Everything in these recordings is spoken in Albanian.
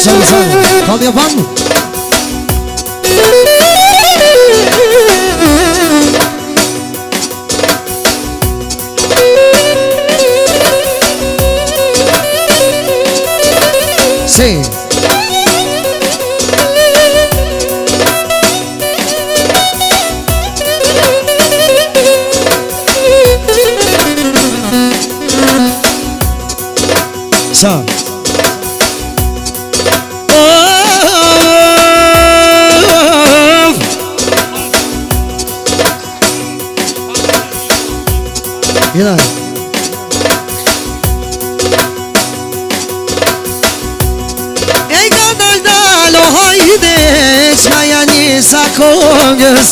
Shalisano, kalli e panë. Si. Sa. G'day. Ey kardeş dalo haydi çayani sakongöz.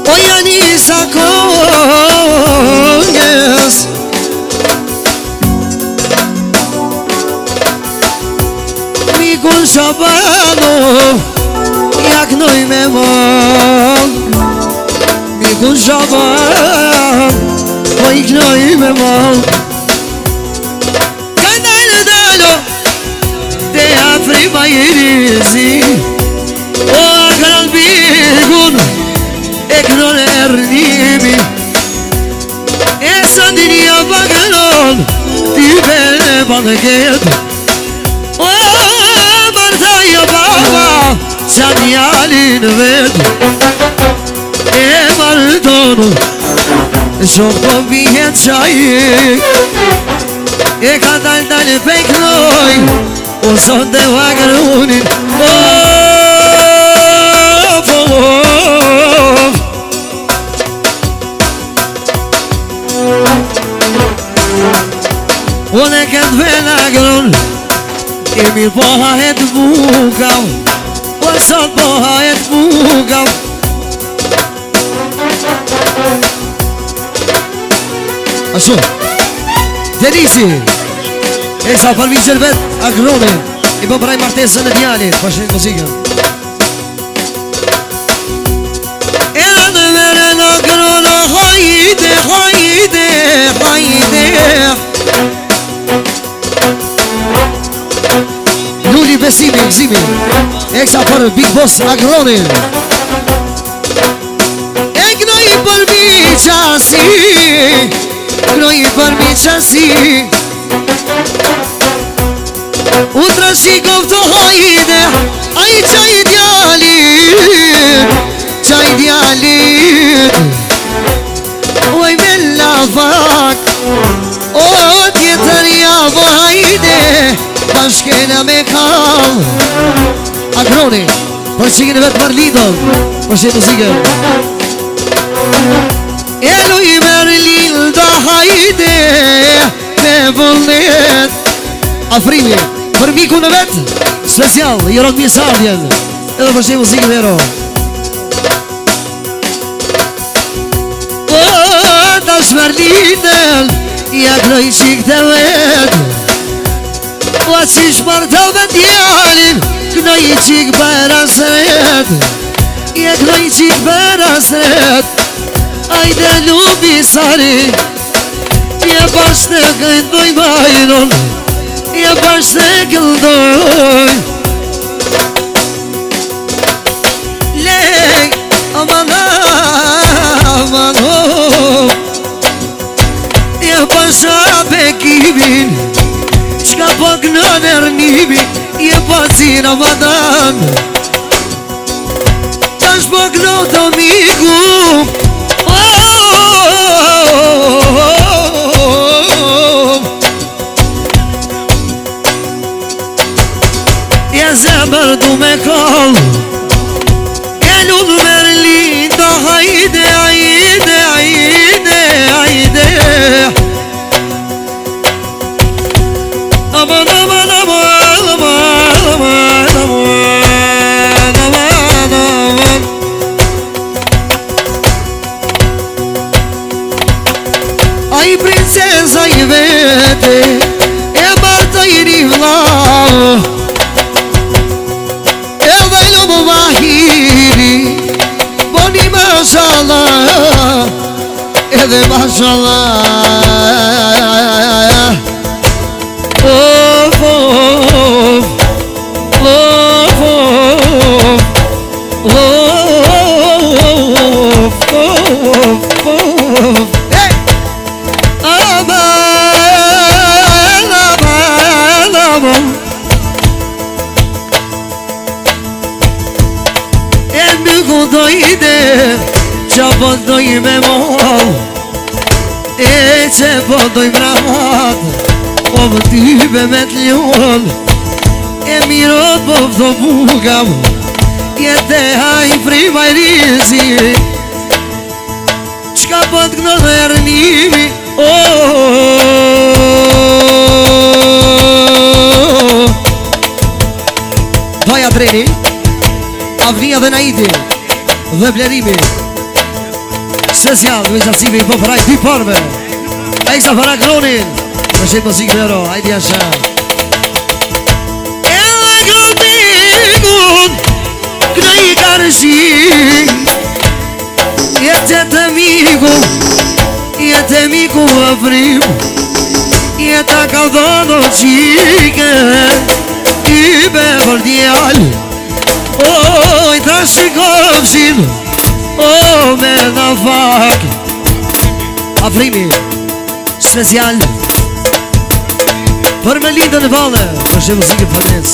O yani sakongöz. Mi kun şabano yaknoy memol. Mi kun şaban o iknoy memol. Prima irizi o akran bigun ekron ernimi esa dinia bagnon ti bene banget o martaya baba sanialin ved e martono shoko bihet çay e kadal dal beknoy o son de vagarunin o ne kad venagron e mi poha et bukav o son poha et bukav Ashtu Denisi e sa për vizër vet Agronin i po praj martesën e djalit pashin muzikën e në vere në agronë hajde hajde hajde Luli besimi gzimi e sa për Big Boss Agronin e gnoj për mi qasi gnoj për mi qasi Utra shikov të hajde Aj qaj djalit Oj me lafak O tjetër javë hajde Bashkena me kall Agroni Për qikin e vetë Marlidon Për që muzikën Elu i Marlinda hajde Me vullnet Afrimi Për miku në vetë, special, i rock mjesardjen Edhe për që muzikë vero O, ta shmerlinel Ja knoj qik të vetë O, që shmartë me djalin Knoj qik për asret Ja knoj qik për asret Ajde lubi sari Ja pas të këndoj bajnon Ja pas të këldoj Lej, aman aman Ja pas të bekimin Qka pak në nërnimi Ja pas i Ramadan Tash pak në të miku Zemër du me kall Elu në Merlinda Hajde, hajde, hajde, hajde Aman, aman, aman, aman, aman, aman, aman, aman Aj princesa i vete E barta i rivlau Boni mashallah Edhe mashallah O loj me mol e që po doj mrat po më tybe me t'ljon e mirot po vdo bukam jete haj frima i rizi qka po t'kno dhe rënimi Doja Dreni Avnia dhe Naidi dhe Blerimi Special me qarësime i po përaj dy porve Eksa për Akronin Në shetë mësikë në ro, hajdi asha E Akronin Kënë i karëshi Jetë të miku Jetë miku Afrim Jetë ka dhono qike I be për djallë Oj, ta shikovshin O, me në fak Afrimi Special Për me lidën e vale Për shë muzikë për nes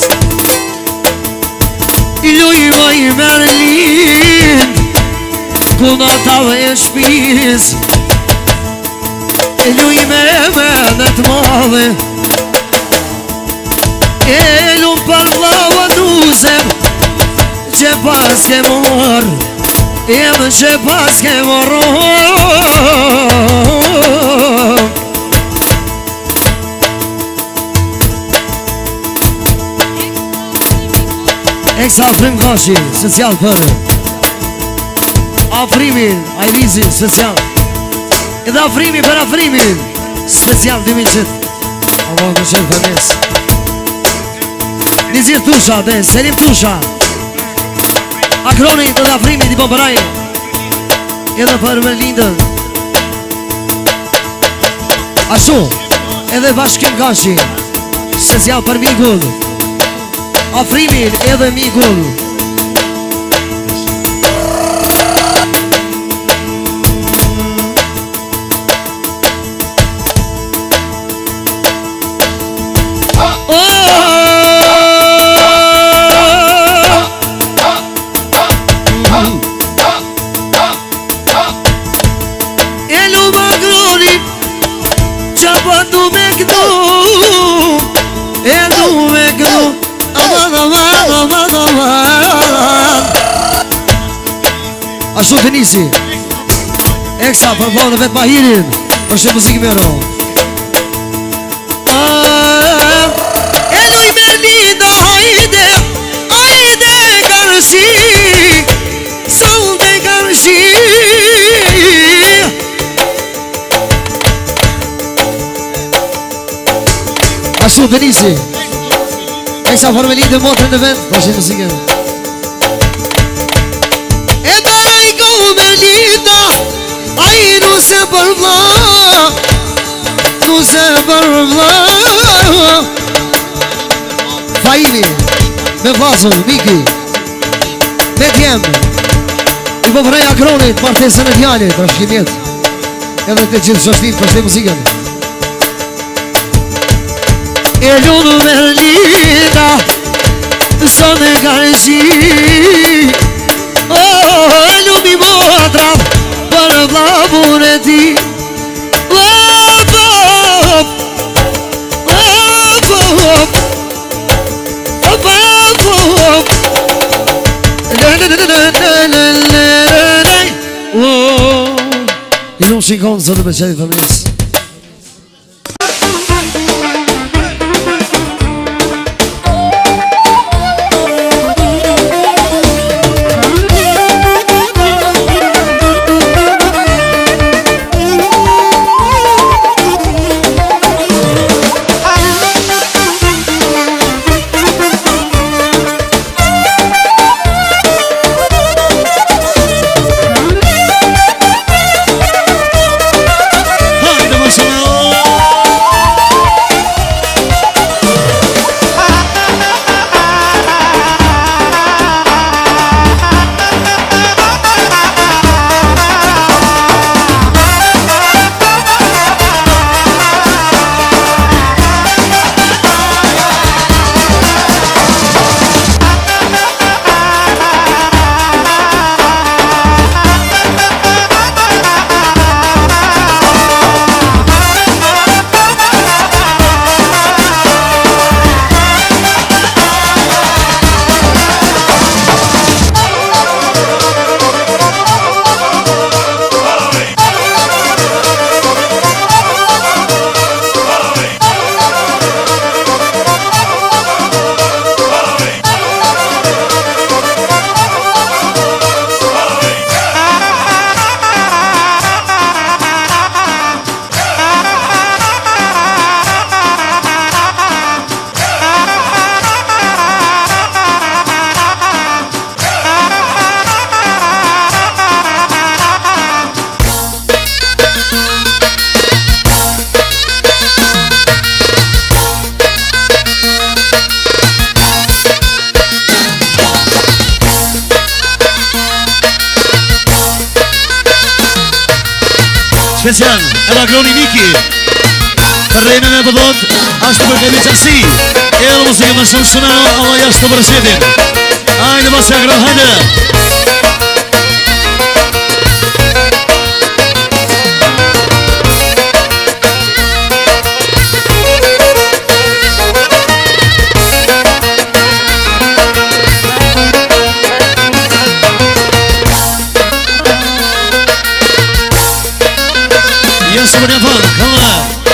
I luj ma i merë lind Kuna tave e shpis E luj me në të madhe E luj për vlava nusem Që pas ke mor E më që pas ke mor Eksa Afrim Kashi, special për Afrimin, Ajrizin, special Edhe Afrimi për Afrimin Special 2000 Allah në qëtë për nes Nizir Tusha, dhe Selim Tusha Akroni dhe Afrimi di po përaj Edhe për Merlindën Ashtu Edhe Bashkim Kashi Special për Mikull Afrimin edhe Mikull Ashtu të nisi Eksa për vlohë në vetë Mahirin Për shë muzikë mero E luj me linda hajde Hajde karëshi Salde karëshi Ashtu të nisi Eksa për me linda motrën në vend Për shë muzikë Ai nuse për vla Nuse për vla Fajimi Me vazën, Miki Me djem I po përrej Akronit Martesën e djallit Për shkimjet Edhe të gjithë shostit për shte muzikën E lunë me lida Sone karëshi E lunë i motrav Për vlavun e ti Lavop Lavop Lavop I nuk shikon së të përqetit familjes special edhe agroni Niki rejnë me pëdhot ashtë për këtë qasi edhe muzikë më shumë shuna Allah jashtë të përshjetin ajde mos e agron hajde jashtë për një fanë këllë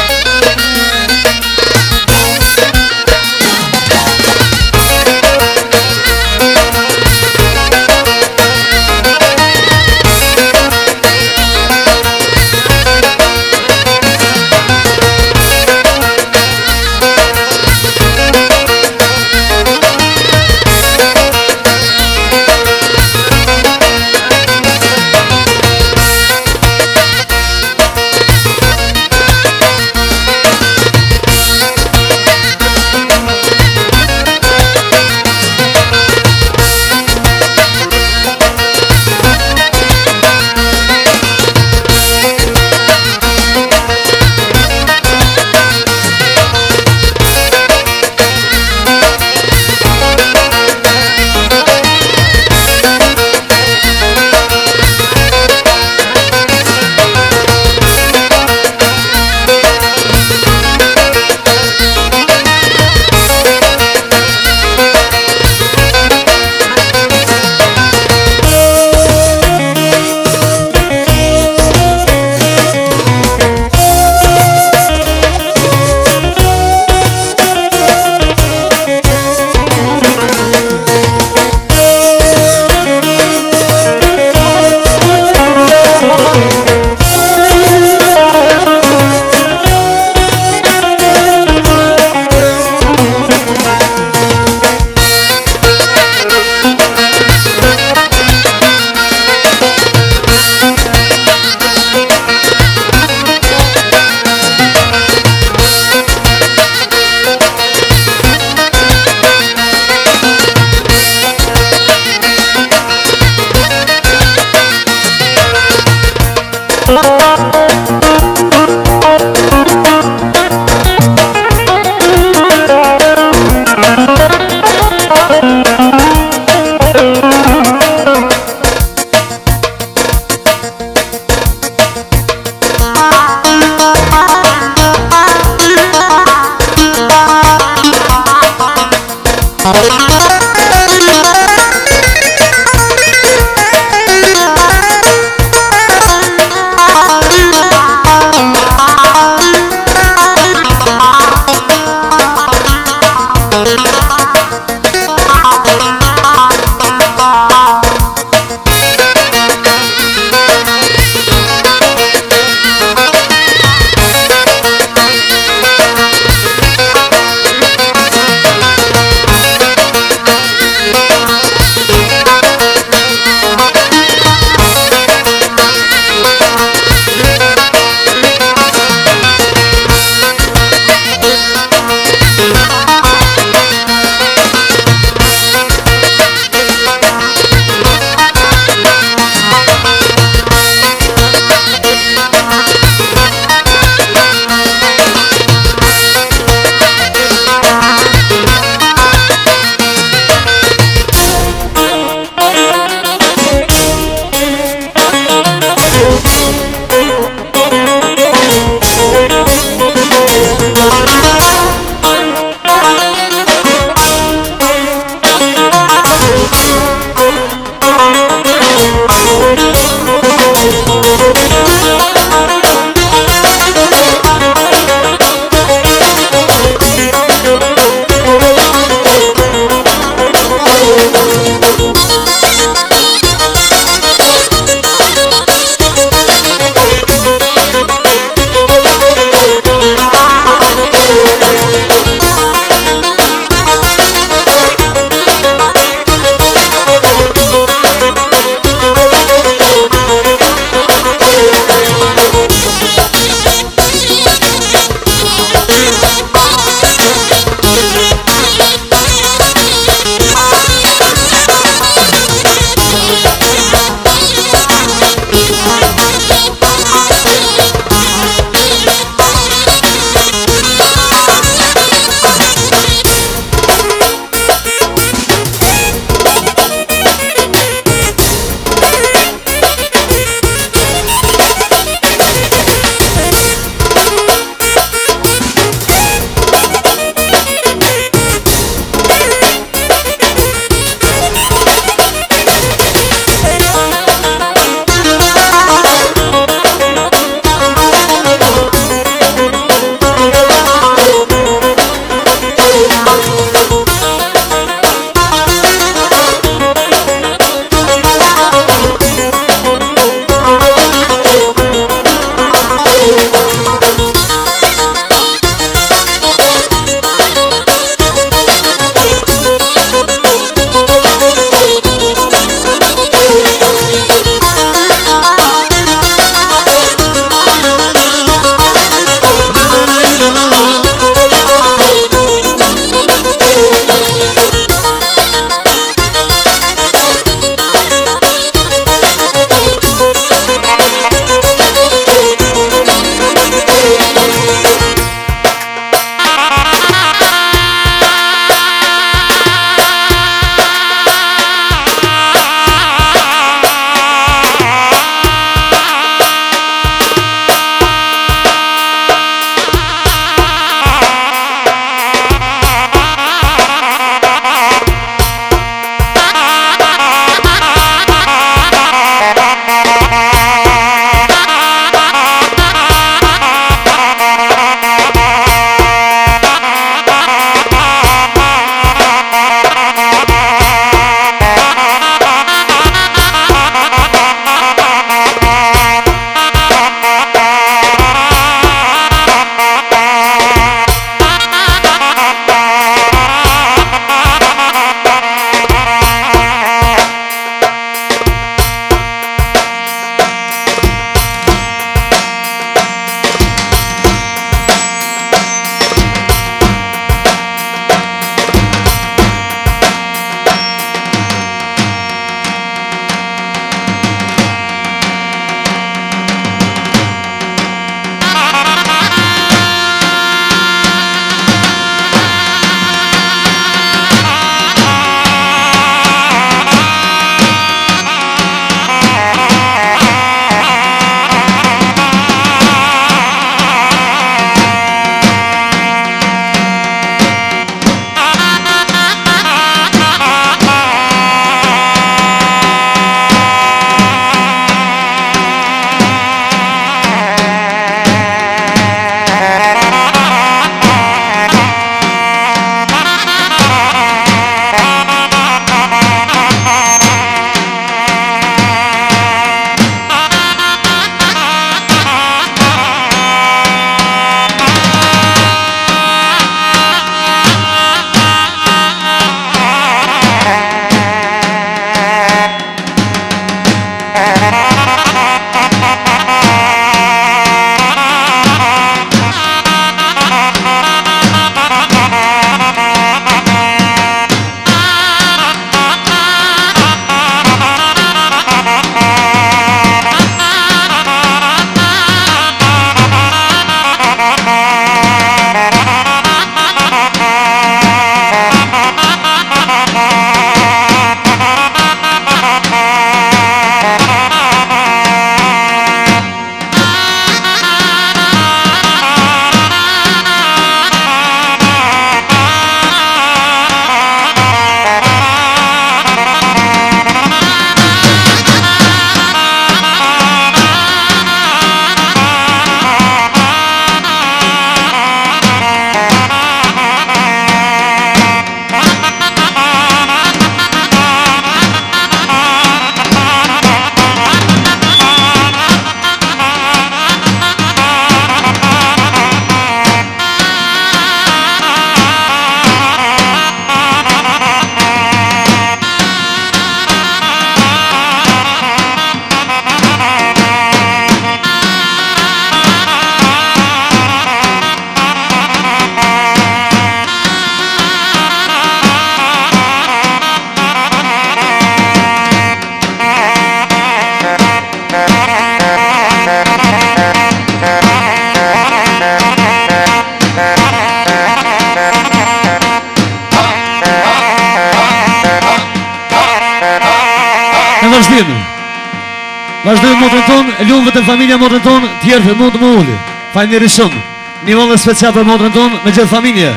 vazhdojmë motrën tonë, lumë vëtë familja motrën tonë, tjerë mund të më ullë. Faleminderit shumë. Një vëllë special për motrën tonë, me gjithë familje.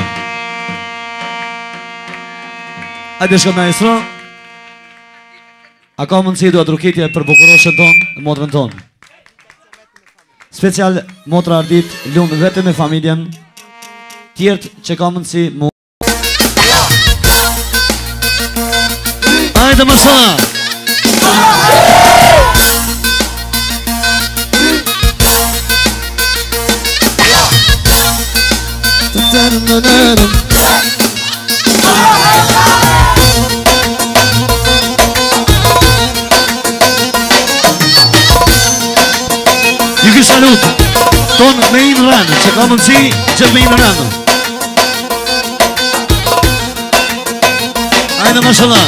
Hajde shko maestro. A ka mundësi duhet rukitje për bukuroshën tonë, motrën tonë. Special motra Ardit, lumë vetë me familjen. Tjertë që ka mundësi mu. Hajde më sana. Ju ki salut tonë me inë rënë, që ka mundësi që me inë rënë. Ajde mashallah.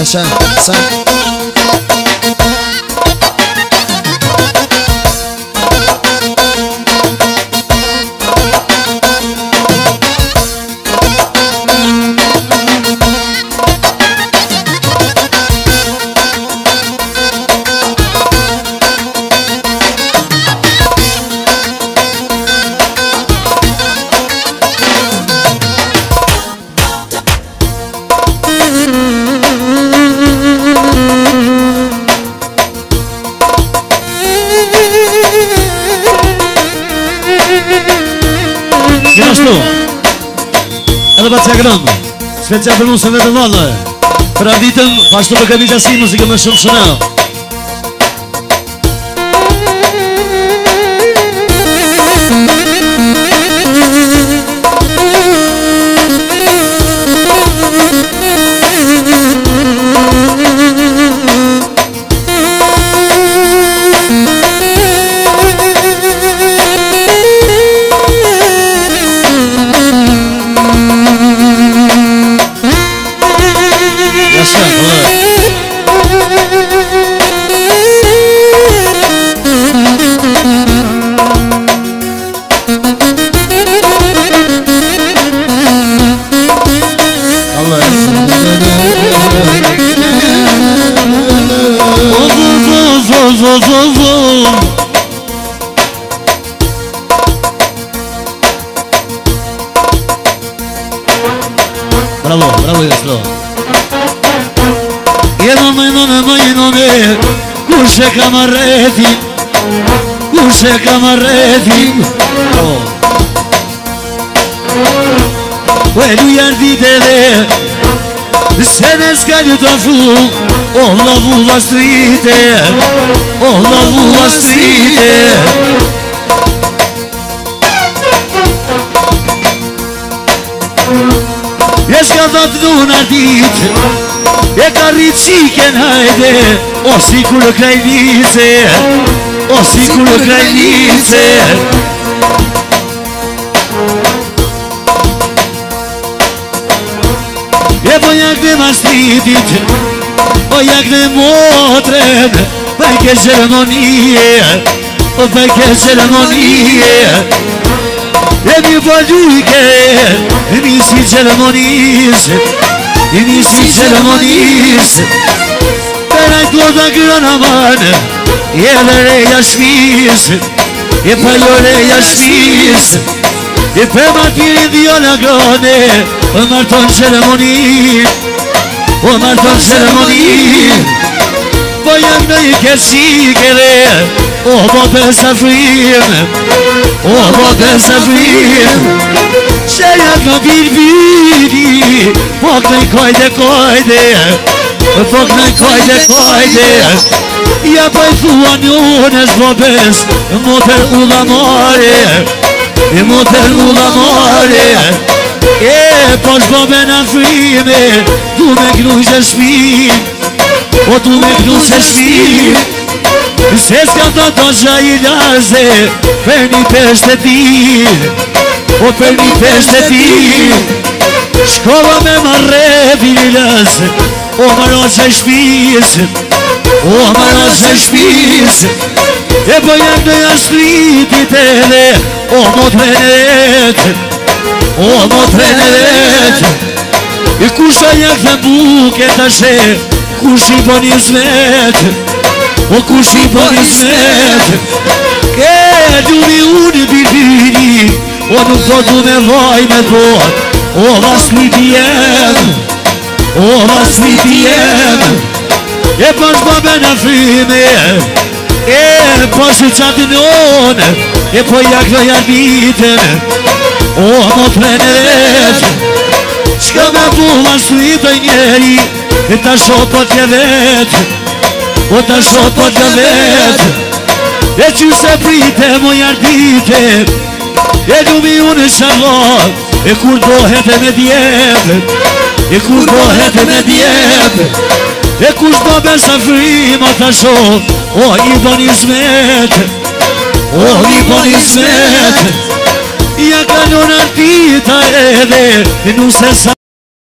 Yaşa, sen. Edhe pa të grëmë, special për musën vetë vallë. Për Arditëm, pashtu për këtë një qasi muzikë më shumë shënë. Bravo, bravo Jaslo. Jedone, kushe kamarretin, kushe kamarretin. Elu jarditele, se ne s'kalju të fu, la vulla strite, la vulla strite. E s'ka thot dhuna dit, e ka rrit qiken hajde, o si kur krajnice, o si kur krajnice. E po jak dhe mastritit, o jak dhe motren, pëjke ceremonie, o pëjke ceremonie. E mi po ljujke, e mi si ceremonis, e mi si ceremonis. Per ai tuo da grana man, e le reja shmis, e pa jo reja shmis. E pe martirin dio la grone, o marton ceremoni, o marton ceremoni. Po jam në I kërshikere, o po pesa frim, o po pesa frim. Që jak në viri, po kënëj kojde, po kënëj kojde. Ja pa I thua njënes po pes, moter ullamare, moter ullamare. E po shbobe në frime, du me gnu që shpim, o du me gnu që shpim. Se s'ka të gja I laze, për një peshte tin, o për një peshte tin. Shkova me marre vilës, o maro që shpis, o maro që shpis. E po jak në jashtritit edhe, O motrenet, o motrenet, e kusha jak të buke të she, kush i po një zmet, o kush i po një zmet, ke lumi unë bibini, o nuk po du me vaj me bot, o vasliti jem, o vasliti jem, e pas babe në frime, e pas u qatinon, e po jak do jarbiten, o motrenet, qka me pulla shlitoj njeri, e ta shopot je vet, o ta shopot je vet, e që se prite mo jarbite, e lumi unë shalot, e kur dohet e me djep, e kur dohet e me djep, e kush do besa frima ta shop, o i do një zmet, o i do një zmet, ja kalon artita edhe, e nuse sa